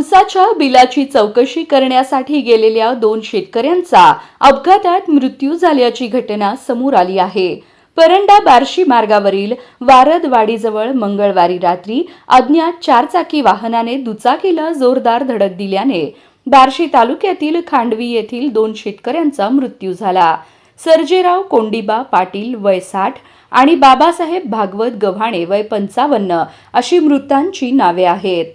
उसाच्या बिलाची चौकशी करण्यासाठी गेलेल्या 2 शेतकऱ्यांचा अपघातात मृत्यू झाल्याची घटना समोर आली आहे. परंडा बार्शी मार्गावरील वारदवाडीजवळ मंगळवारी रात्री अज्ञात 4 चाकी वाहनाने दुचाकीला जोरदार धडक दिल्याने बार्शी तालुक्यातील खांडवी येथील 2 शेतकऱ्यांचा मृत्यू झाला. सर्जेराव कोंडीबा पाटील वय 60 आणि बाबासाहेब भागवत गव्हाणे वय 55 अशी मृतांची नावे आहेत.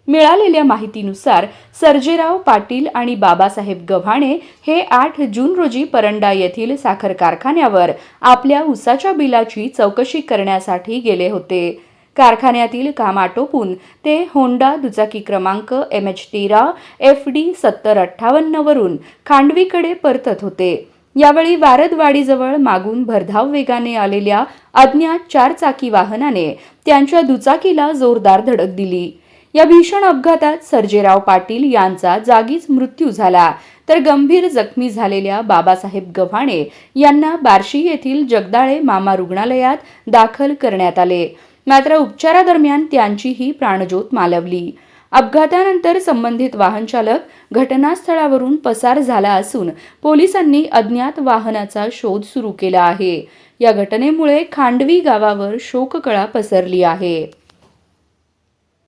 मिळालेल्या माहितीनुसार सर्जेराव पाटील आणि बाबासाहेब गव्हाणे हे 8 जून रोजी परंडा येथील साखर कारखान्यावर आपल्या उसाच्या बिलाची चौकशी करण्यासाठी गेले होते. कारखान्यातील काम आटोपून ते होंडा दुचाकी क्रमांक MH13 FD 7058 वरून खांडवीकडे परतत होते. यावेळी वारदवाडीजवळ मागून भरधाव वेगाने आलेल्या अज्ञात 4 चाकी वाहनाने त्यांच्या दुचाकीला जोरदार धडक दिली. या भीषण अपघातात सर्जेराव पाटील यांचा जागीच मृत्यू झाला, तर गंभीर जखमी झालेल्या बाबासाहेब गव्हाणे यांना बार्शी येथील जगदाळे मामा रुग्णालयात दाखल करण्यात आले. मात्र उपचारादरम्यान त्यांचीही प्राणज्योत मालवली. अपघातानंतर संबंधित वाहन चालक घटनास्थळावरून पसार झाला असून पोलिसांनी अज्ञात वाहनाचा शोध सुरू केला आहे. या घटनेमुळे खांडवी गावावर शोककळा पसरली आहे.